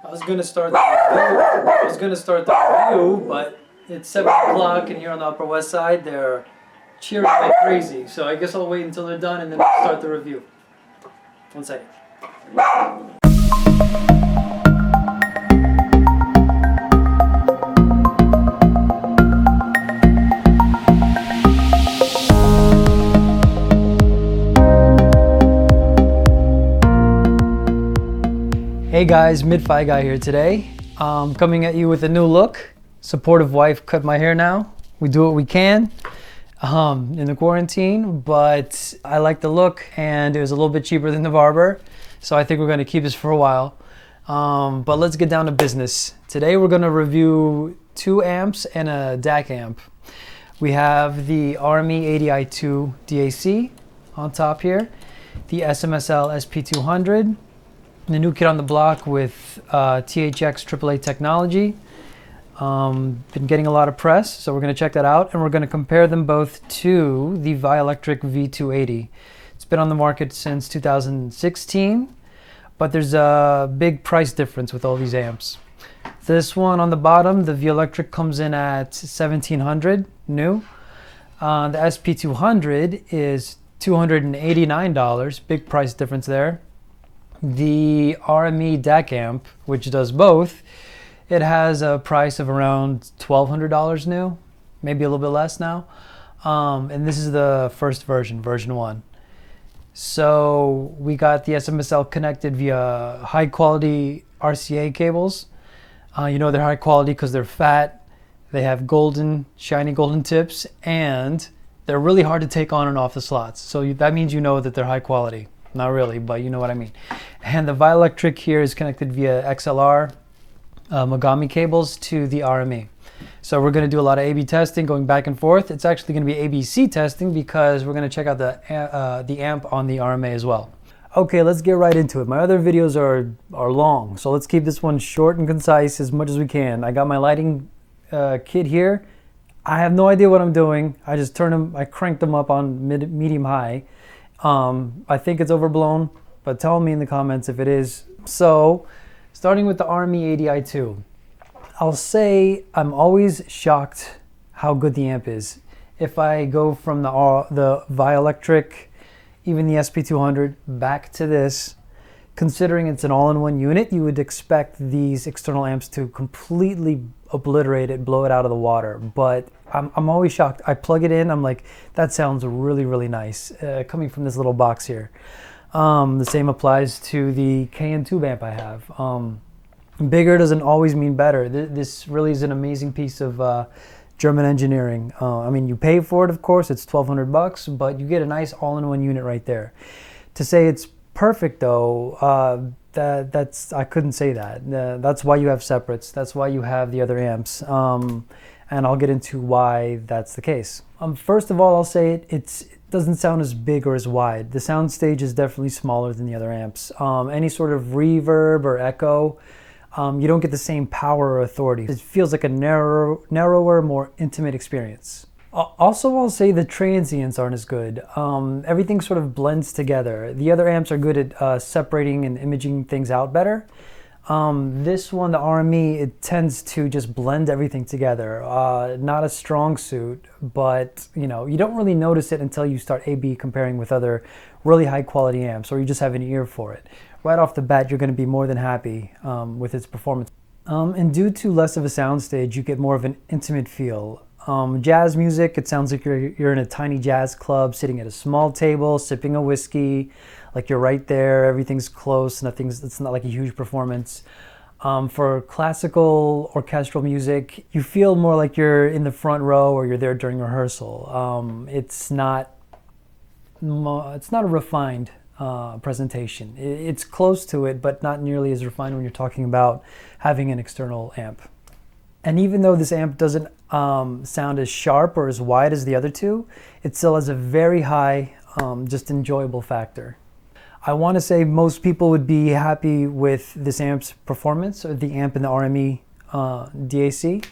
I was gonna start the review, but it's 7 o'clock, and here on the Upper West Side, they're cheering like crazy. So I guess I'll wait until they're done, and then I'll start the review. 1 second. Hey guys, Mid-Fi Guy here today. Coming at you with a new look. Supportive wife cut my hair now. We do what we can in the quarantine, but I like the look and it was a little bit cheaper than the barber. So I think we're gonna keep this for a while. But let's get down to business. Today we're gonna review 2 amps and a DAC amp. We have the RME ADI-2 DAC on top here, the S.M.S.L SP200, the new kid on the block with THX AAA technology. Been getting a lot of press, so we're going to check that out, and we're going to compare them both to the Violectric V280. It's been on the market since 2016, but there's a big price difference with all these amps. This one on the bottom, the Violectric, comes in at $1,700 new. The SP200 is $289, big price difference there. The RME DAC amp, which does both, it has a price of around $1,200 new, maybe a little bit less now. And this is the first version, version 1. So we got the SMSL connected via high quality RCA cables. You know they're high quality because they're fat, they have golden, shiny golden tips, and they're really hard to take on and off the slots. So that means you know that they're high quality. Not really, but you know what I mean. And the Violectric here is connected via XLR Mogami cables to the RME. So we're going to do a lot of A/B testing, going back and forth. It's actually going to be ABC testing because we're going to check out the amp on the RMA as well. Okay, let's get right into it. My other videos are long, so let's keep this one short and concise as much as we can. I got my lighting kit here. I have no idea what I'm doing. I just I cranked them up on medium high. I think it's overblown, but tell me in the comments if it is. So, starting with the RME ADI-2, I'll say I'm always shocked how good the amp is. If I go from the Violectric, even the SP200, back to this, considering it's an all-in-one unit, you would expect these external amps to completely obliterate it, blow it out of the water. But I'm always shocked. I plug it in, I'm like, that sounds really, really nice, coming from this little box here. The same applies to the KN tube amp I have. Bigger doesn't always mean better. This really is an amazing piece of German engineering. I mean, you pay for it, of course, it's $1,200, but you get a nice all-in-one unit right there. To say it's perfect though, I couldn't say that. That's why you have separates. That's why you have the other amps. And I'll get into why that's the case. First of all, I'll say it doesn't sound as big or as wide. The sound stage is definitely smaller than the other amps. Any sort of reverb or echo, you don't get the same power or authority. It feels like a narrower, more intimate experience. Also, I'll say the transients aren't as good. Everything sort of blends together. The other amps are good at separating and imaging things out better. This one, the RME, it tends to just blend everything together. Not a strong suit, but you know, you don't really notice it until you start A/B comparing with other really high quality amps, or you just have an ear for it. Right off the bat, you're going to be more than happy with its performance. And due to less of a soundstage, you get more of an intimate feel. Jazz music, it sounds like you're in a tiny jazz club, sitting at a small table, sipping a whiskey, like you're right there, everything's close, it's not like a huge performance. For classical orchestral music, you feel more like you're in the front row or you're there during rehearsal. It's not a refined presentation. It's close to it, but not nearly as refined when you're talking about having an external amp. And even though this amp doesn't sound as sharp or as wide as the other two, it still has a very high, just enjoyable factor. I want to say most people would be happy with this amp's performance, or the amp in the RME DAC.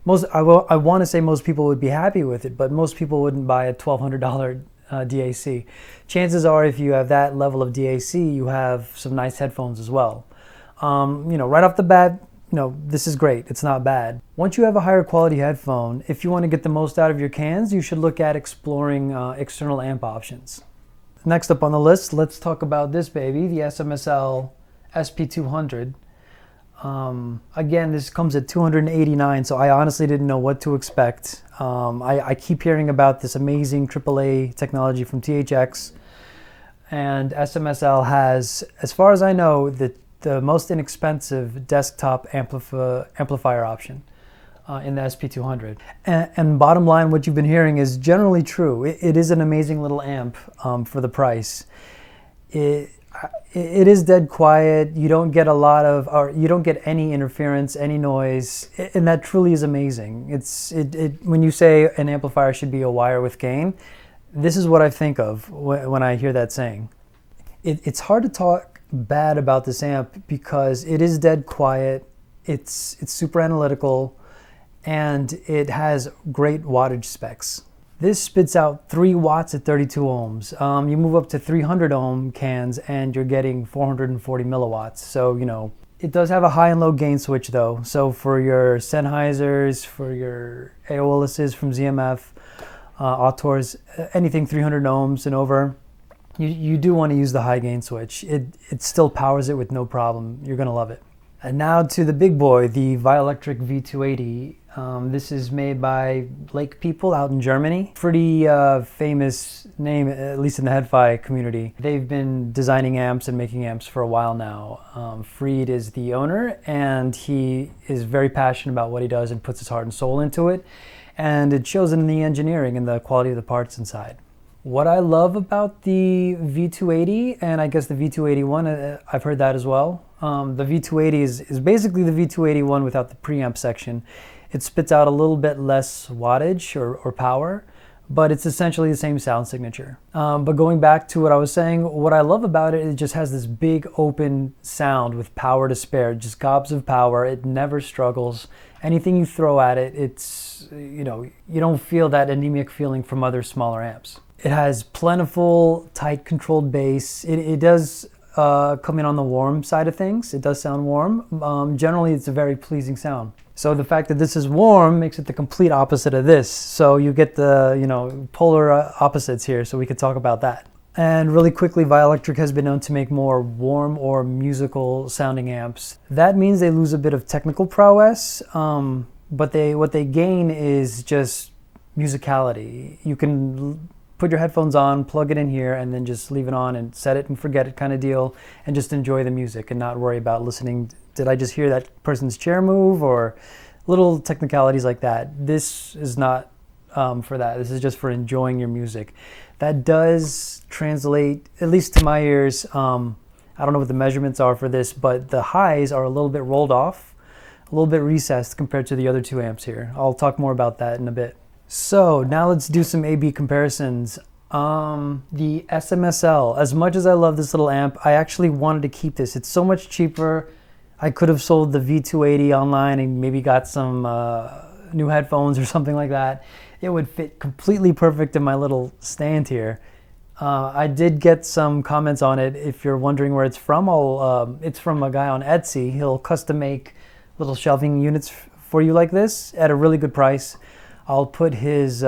I want to say most people would be happy with it, but most people wouldn't buy a $1,200 DAC. Chances are if you have that level of DAC, you have some nice headphones as well. Right off the bat, this is great. It's not bad. Once you have a higher quality headphone, if you want to get the most out of your cans, you should look at exploring external amp options. Next up on the list, let's talk about this baby, the S.M.S.L SP200. Again, this comes at $289, so I honestly didn't know what to expect. I keep hearing about this amazing AAA technology from THX, and S.M.S.L has, as far as I know, the most inexpensive desktop amplifier option in the SP200. And bottom line, what you've been hearing is generally true. It is an amazing little amp for the price. It is dead quiet. You don't get you don't get any interference, any noise, and that truly is amazing. When you say an amplifier should be a wire with gain, this is what I think of when I hear that saying. It's hard to talk bad about this amp because it is dead quiet, it's super analytical, and it has great wattage specs. This spits out 3 watts at 32 ohms. You move up to 300 ohm cans and you're getting 440 milliwatts. So, it does have a high and low gain switch though. So for your Sennheisers, for your Aeoluses from ZMF, Auteurs, anything 300 ohms and over, you do want to use the high gain switch. It still powers it with no problem. You're going to love it. And now to the big boy, the Violectric V280. This is made by Lake people out in Germany. Pretty famous name, at least in the Head-Fi community. They've been designing amps and making amps for a while now. Fried is the owner, and he is very passionate about what he does and puts his heart and soul into it. And it shows in the engineering and the quality of the parts inside. What I love about the V280, and I guess the V281, I've heard that as well. The V280 is basically the V281 without the preamp section. It spits out a little bit less wattage or power, but it's essentially the same sound signature. But going back to what I was saying, what I love about it just has this big open sound with power to spare, just gobs of power. It never struggles. Anything you throw at it, it's, you don't feel that anemic feeling from other smaller amps. It has plentiful, tight, controlled bass. It does come in on the warm side of things. It does sound warm. Generally, it's a very pleasing sound. So the fact that this is warm makes it the complete opposite of this. So you get the, polar opposites here, so we could talk about that. And really quickly, Violectric has been known to make more warm or musical sounding amps. That means they lose a bit of technical prowess, but what they gain is just musicality. You can put your headphones on, plug it in here, and then just leave it on and set it and forget it kind of deal, and just enjoy the music and not worry about listening. Did I just hear that person's chair move, or little technicalities like that? This is not for that. This is just for enjoying your music. That does translate, at least to my ears. I don't know what the measurements are for this, but the highs are a little bit rolled off, a little bit recessed compared to the other 2 amps here. I'll talk more about that in a bit. So now let's do some A/B comparisons. The S.M.S.L, as much as I love this little amp, I actually wanted to keep this. It's so much cheaper. I could have sold the V280 online and maybe got some new headphones or something like that. It would fit completely perfect in my little stand here. I did get some comments on it. If you're wondering where it's from, it's from a guy on Etsy. He'll custom make little shelving units for you like this at a really good price. I'll put his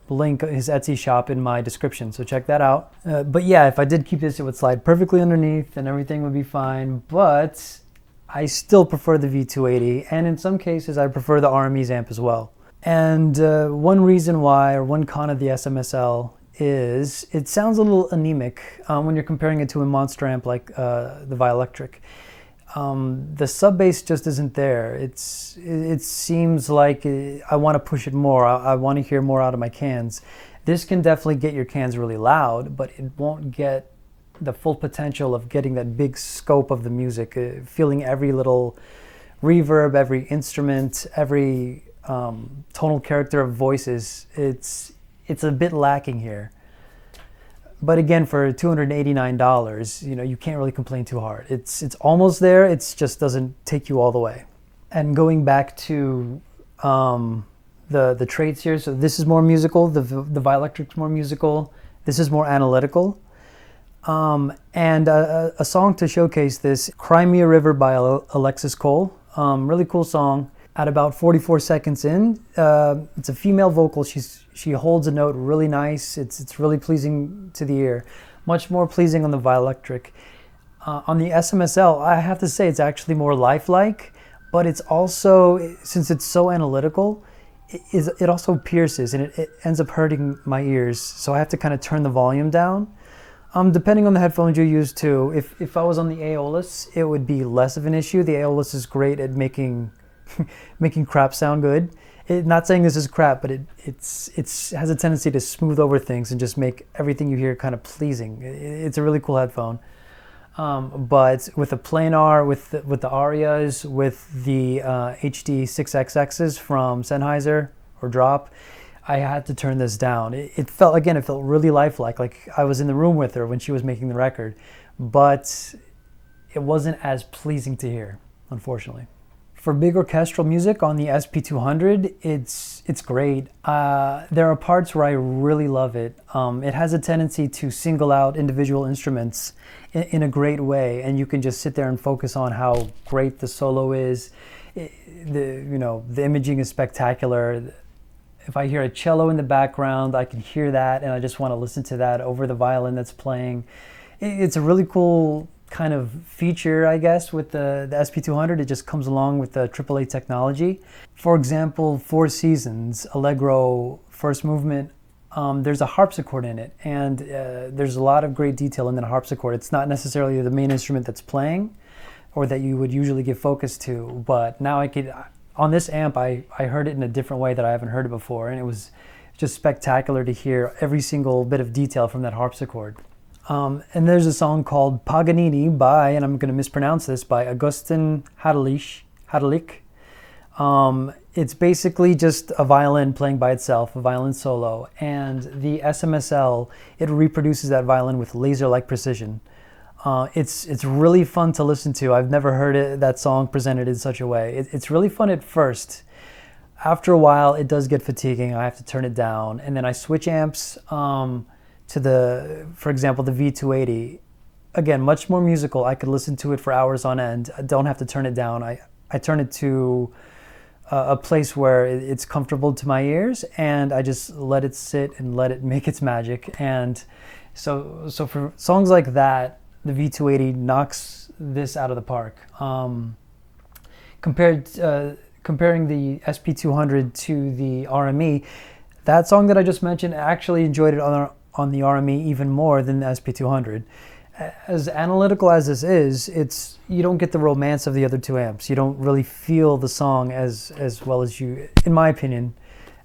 link, his Etsy shop, in my description, so check that out. But yeah, if I did keep this, it would slide perfectly underneath and everything would be fine, but I still prefer the V280, and in some cases I prefer the RME's amp as well. And one reason why, or one con of the S.M.S.L is it sounds a little anemic when you're comparing it to a monster amp like the Violectric. The sub bass just isn't there. It seems like I want to push it more. I want to hear more out of my cans. This can definitely get your cans really loud, but it won't get the full potential of getting that big scope of the music, feeling every little reverb, every instrument, every tonal character of voices. It's a bit lacking here. But again, for $289, you can't really complain too hard. It's almost there. It just doesn't take you all the way. And going back to the traits here, so this is more musical. The Violectric's more musical. This is more analytical. And a song to showcase this, Cry Me a River by Alexis Cole. Really cool song. At about 44 seconds in, it's a female vocal. She holds a note really nice. It's really pleasing to the ear. Much more pleasing on the Violectric. On the SMSL, I have to say it's actually more lifelike, but it's also, since it's so analytical, it also pierces, and it ends up hurting my ears. So I have to kind of turn the volume down. Depending on the headphones you use too. If I was on the Aeolus, it would be less of an issue. The Aeolus is great at making crap sound good. Not saying this is crap, but it has a tendency to smooth over things and just make everything you hear kind of pleasing. It's a really cool headphone. But with the planar, with the Arias, with the HD 6XXs from Sennheiser or Drop, I had to turn this down. It felt really lifelike, like I was in the room with her when she was making the record, but it wasn't as pleasing to hear, unfortunately. For big orchestral music on the SP200, it's great. There are parts where I really love it. It has a tendency to single out individual instruments in a great way, and you can just sit there and focus on how great the solo is. The imaging is spectacular. If I hear a cello in the background, I can hear that, and I just want to listen to that over the violin that's playing. It's a really cool kind of feature, I guess, with the SP200. It just comes along with the AAA technology. For example, Four Seasons, Allegro, first movement, there's a harpsichord in it, and there's a lot of great detail in that harpsichord. It's not necessarily the main instrument that's playing, or that you would usually give focus to, but now on this amp, I heard it in a different way that I haven't heard it before, and it was just spectacular to hear every single bit of detail from that harpsichord. And there's a song called Paganini by, and I'm going to mispronounce this, by Augustin Hadelich. It's basically just a violin playing by itself, a violin solo, and the S.M.S.L, it reproduces that violin with laser-like precision. It's really fun to listen to. I've never heard that song presented in such a way. It's really fun at first. After a while, it does get fatiguing. I have to turn it down, and then I switch amps to for example, the V280. Again, much more musical. I could listen to it for hours on end. I don't have to turn it down. I turn it to a place where it's comfortable to my ears, and I just let it sit and let it make its magic. And so for songs like that, the V280 knocks this out of the park. Comparing the SP200 to the RME, that song that I just mentioned, I actually enjoyed it on the RME even more than the SP200. As analytical as this is, you don't get the romance of the other two amps. You don't really feel the song as well as you, in my opinion,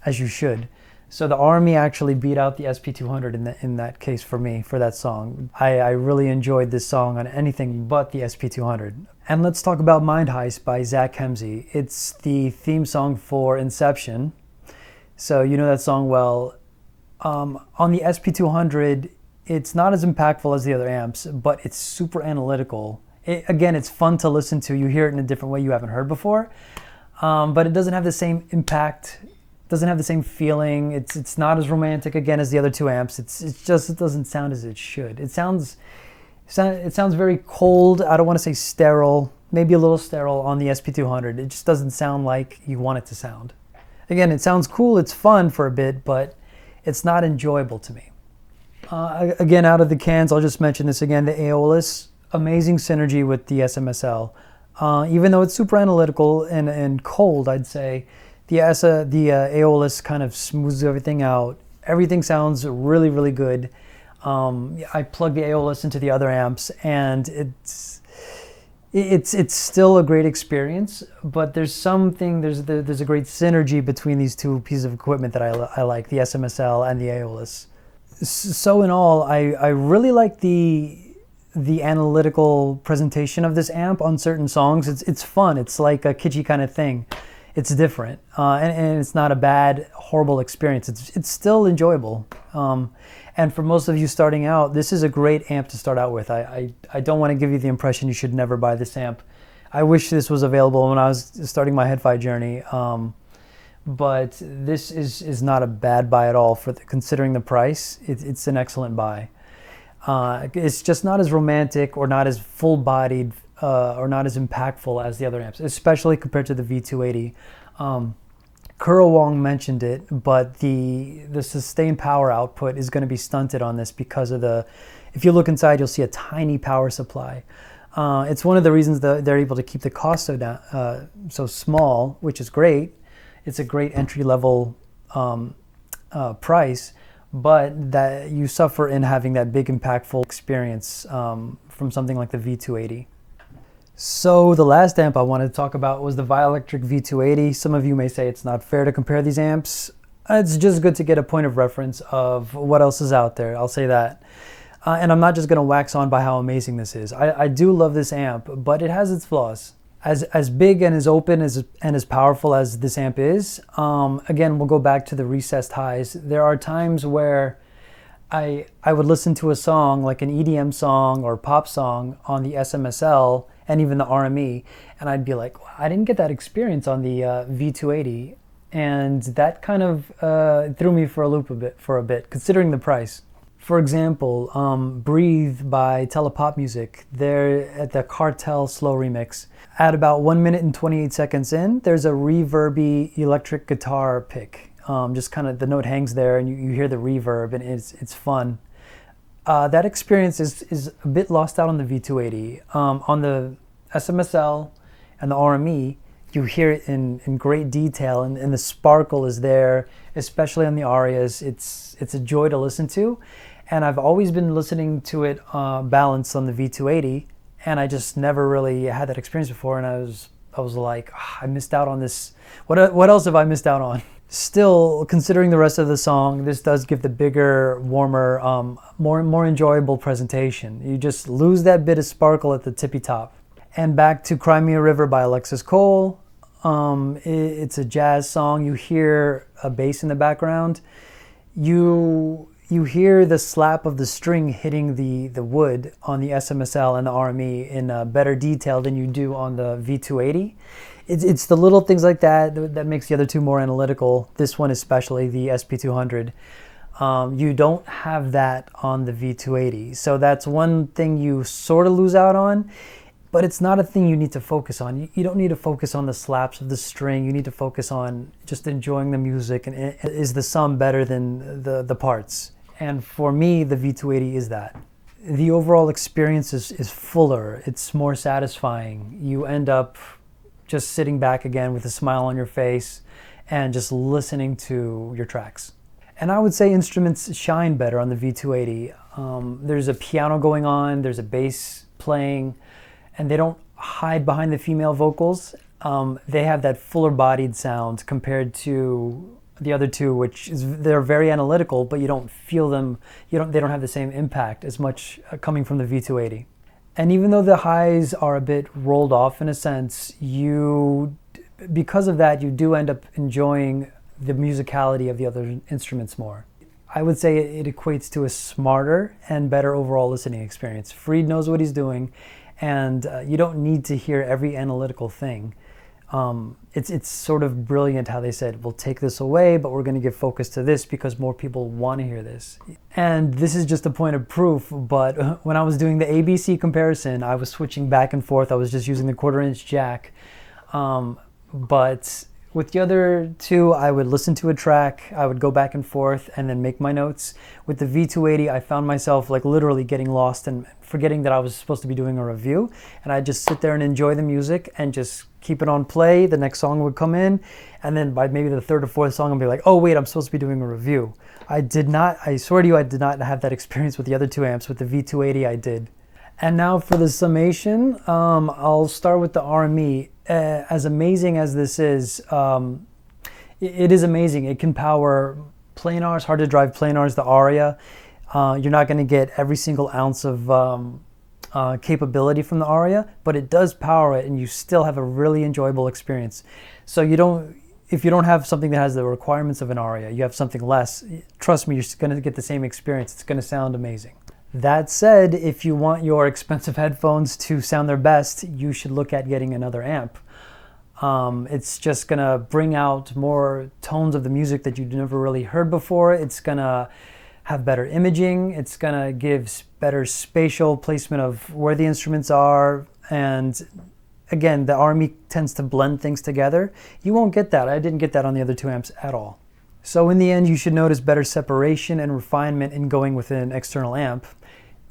as you should. So the RME actually beat out the SP200 in that case for me, for that song. I really enjoyed this song on anything but the SP200. And let's talk about Mind Heist by Zach Hemsey. It's the theme song for Inception. So you know that song well. On the SP200, it's not as impactful as the other amps, but it's super analytical. Again, it's fun to listen to. You hear it in a different way you haven't heard before, but it doesn't have the same impact, doesn't have the same feeling. It's not as romantic again as the other two amps. It doesn't sound as it should. It sounds very cold. I don't want to say sterile, maybe a little sterile on the SP200. It just doesn't sound like you want it to sound. Again, it sounds cool, it's fun for a bit, but it's not enjoyable to me. Again, out of the cans, I'll just mention this again, the Aeolus, amazing synergy with the SMSL. Even though it's super analytical and cold, I'd say, the Aeolus kind of smooths everything out. Everything sounds really, really good. I plug the Aeolus into the other amps, and it's still a great experience, but there's a great synergy between these two pieces of equipment that I like, the SMSL and the Aeolus. So in all, I really like the analytical presentation of this amp on certain songs. It's fun. It's like a kitschy kind of thing. It's different, and it's not a bad, horrible experience. It's still enjoyable. And for most of you starting out, this is a great amp to start out with. I don't want to give you the impression you should never buy this amp. I wish this was available when I was starting my Head-Fi journey. But this is not a bad buy at all considering the price. It's an excellent buy. It's just not as romantic or not as full-bodied or not as impactful as the other amps, especially compared to the V280. Kuro Wong mentioned it, but the sustained power output is going to be stunted on this because of if you look inside, you'll see a tiny power supply. It's one of the reasons that they're able to keep the cost so small, which is great. It's a great entry-level price, but that you suffer in having that big impactful experience from something like the V280. So the last amp I wanted to talk about was the Violectric V280. Some of you may say it's not fair to compare these amps. It's just good to get a point of reference of what else is out there, I'll say that. And I'm not just going to wax on by how amazing this is. I do love this amp, but it has its flaws. As big and as open and as powerful as this amp is, again, we'll go back to the recessed highs. There are times where I would listen to a song, like an EDM song or pop song on the S.M.S.L. and even the RME, and I'd be like, wow, I didn't get that experience on the V280, and that kind of threw me for a loop for a bit, considering the price. For example, Breathe by Telepopmusik, they're at the Kartell slow remix. At about 1 minute and 28 seconds in, there's a reverby electric guitar pick. Just kind of the note hangs there and you hear the reverb, and it's fun. That experience is a bit lost out on the V280. On the SMSL and the RME, you hear it in great detail, and the sparkle is there, especially on the arias. It's a joy to listen to, and I've always been listening to it balanced on the V280, and I just never really had that experience before, and I was like, I missed out on this. What else have I missed out on? Still, considering the rest of the song, this does give the bigger, warmer, more enjoyable presentation. You just lose that bit of sparkle at the tippy top. And back to Cry Me a River by Alexis Cole. It's a jazz song. You hear a bass in the background. You hear the slap of the string hitting the wood on the SMSL and the RME in better detail than you do on the V280. It's the little things like that makes the other two more analytical. This one especially, the SP200. You don't have that on the V280. So that's one thing you sort of lose out on, but it's not a thing you need to focus on. You don't need to focus on the slaps of the string. You need to focus on just enjoying the music, and is the sum better than the parts? And for me, the V280 is that. The overall experience is fuller. It's more satisfying. You end up just sitting back again with a smile on your face and just listening to your tracks. And I would say instruments shine better on the V280. There's a piano going on, there's a bass playing, and they don't hide behind the female vocals. They have that fuller bodied sound compared to the other two, which is, they're very analytical, but you don't feel them, they don't have the same impact as much coming from the V280. And even though the highs are a bit rolled off in a sense, because of that, you do end up enjoying the musicality of the other instruments more. I would say it equates to a smarter and better overall listening experience. Fried knows what he's doing, and you don't need to hear every analytical thing. It's sort of brilliant how they said, we'll take this away, but we're going to give focus to this because more people want to hear this. And this is just a point of proof, but when I was doing the ABC comparison, I was switching back and forth. I was just using the 1/4 inch jack. But with the other two, I would listen to a track, I would go back and forth and then make my notes. With the V280, I found myself like literally getting lost and forgetting that I was supposed to be doing a review. And I'd just sit there and enjoy the music and just keep it on play. The next song would come in, and then by maybe the 3rd or 4th song, I'd be like, oh wait, I'm supposed to be doing a review. I swear to you, I did not have that experience with the other two amps. With the V280, I did. And now for the summation, I'll start with the RME. As amazing as this is, it is amazing. It can power planars, hard to drive planars, the aria. You're not going to get every single ounce of capability from the aria, but it does power it, and you still have a really enjoyable experience. So if you don't have something that has the requirements of an aria, you have something less, trust me, you're going to get the same experience. It's going to sound amazing. That said, if you want your expensive headphones to sound their best, you should look at getting another amp. It's just gonna bring out more tones of the music that you've never really heard before. It's gonna have better imaging. It's gonna give better spatial placement of where the instruments are. And again, the RME tends to blend things together. You won't get that. I didn't get that on the other two amps at all. So in the end, you should notice better separation and refinement in going with an external amp.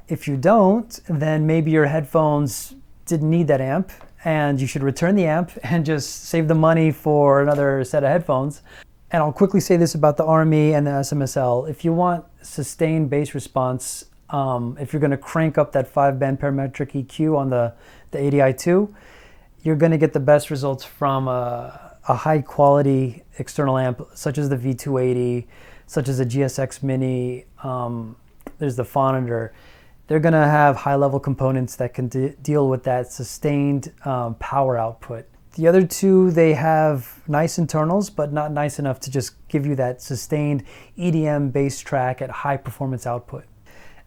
If you don't, then maybe your headphones didn't need that amp and you should return the amp and just save the money for another set of headphones. And I'll quickly say this about the RME and the S.M.S.L. If you want sustained bass response, if you're going to crank up that 5-band parametric EQ on the ADI-2, you're going to get the best results from a high quality external amp such as the V280, such as the GSX Mini, there's the Phonitor. They're going to have high level components that can deal with that sustained power output. The other two, they have nice internals, but not nice enough to just give you that sustained EDM bass track at high performance output.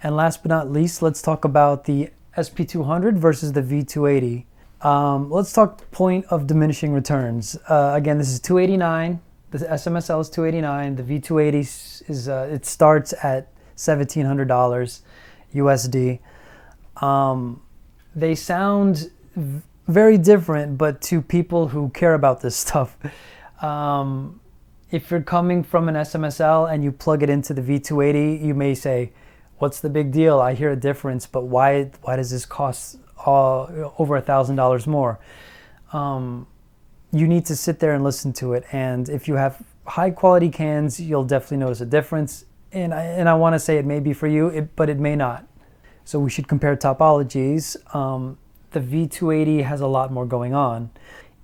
And last but not least, let's talk about the SP200 versus the V280. Let's talk point of diminishing returns. Again, this is 289. The SMSL is 289. The V280 is it starts at $1,700 USD. They sound very different, but to people who care about this stuff, if you're coming from an SMSL and you plug it into the V280, you may say, "What's the big deal? I hear a difference, but why does this cost over $1,000 more?" You need to sit there and listen to it, and if you have high quality cans, you'll definitely notice a difference. And I want to say it may be for you, but it may not. So we should compare topologies. The V280 has a lot more going on.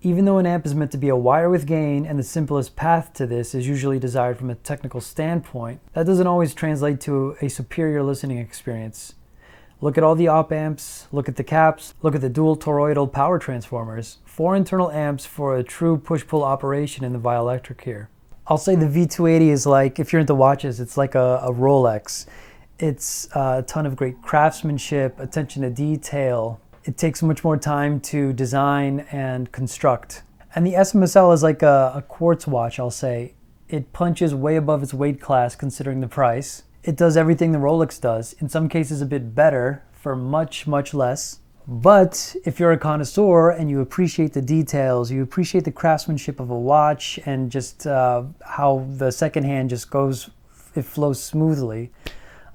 Even though an amp is meant to be a wire with gain and the simplest path to this is usually desired from a technical standpoint, that doesn't always translate to a superior listening experience. Look at all the op amps, look at the caps, look at the dual toroidal power transformers. 4 internal amps for a true push-pull operation in the Violectric here. I'll say the V280 is like, if you're into watches, it's like a Rolex. It's a ton of great craftsmanship, attention to detail. It takes much more time to design and construct. And the S.M.S.L is like a quartz watch, I'll say. It punches way above its weight class considering the price. It does everything the Rolex does, in some cases a bit better for much, much less. But if you're a connoisseur and you appreciate the details, you appreciate the craftsmanship of a watch and just how the second hand just goes, it flows smoothly,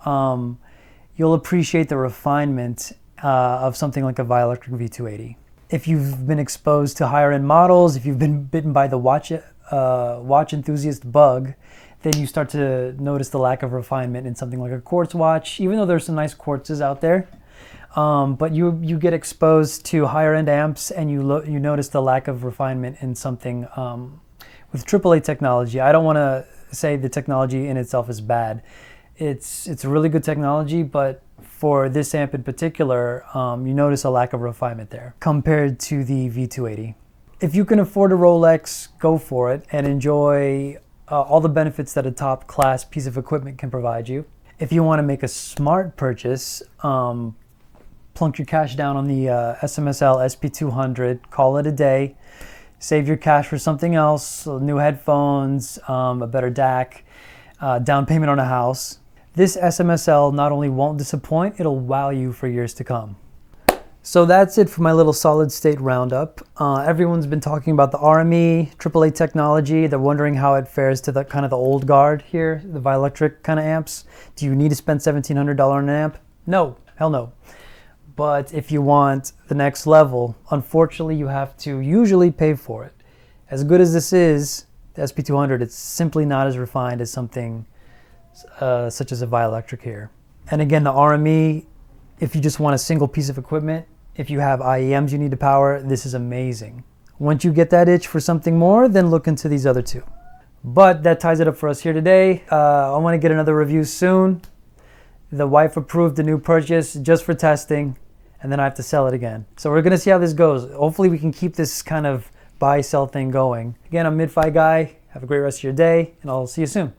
you'll appreciate the refinement of something like a Violectric V280. If you've been exposed to higher end models, if you've been bitten by the watch enthusiast bug, then you start to notice the lack of refinement in something like a quartz watch, even though there's some nice quartzes out there. But you get exposed to higher end amps and you notice the lack of refinement in something with AAA technology. I don't want to say the technology in itself is bad. It's really good technology, but for this amp in particular, you notice a lack of refinement there compared to the V280. If you can afford a Rolex, go for it and enjoy all the benefits that a top class piece of equipment can provide you. If you want to make a smart purchase, plunk your cash down on the S.M.S.L SP200, call it a day, save your cash for something else, new headphones, a better DAC, down payment on a house. This S.M.S.L not only won't disappoint, it'll wow you for years to come. So that's it for my little solid state roundup. Everyone's been talking about the RME AAA technology. They're wondering how it fares to the kind of the old guard here, the Violectric kind of amps. Do you need to spend $1,700 on an amp? No, hell no. But if you want the next level, unfortunately you have to usually pay for it. As good as this is, the SP200, it's simply not as refined as something such as a Violectric here. And again, the RME, if you just want a single piece of equipment, if you have IEMs you need to power, this is amazing. Once you get that itch for something more, then look into these other two. But that ties it up for us here today. I want to get another review soon. The wife approved the new purchase just for testing, and then I have to sell it again. So we're going to see how this goes. Hopefully we can keep this kind of buy-sell thing going. Again, I'm Mid-Fi Guy. Have a great rest of your day, and I'll see you soon.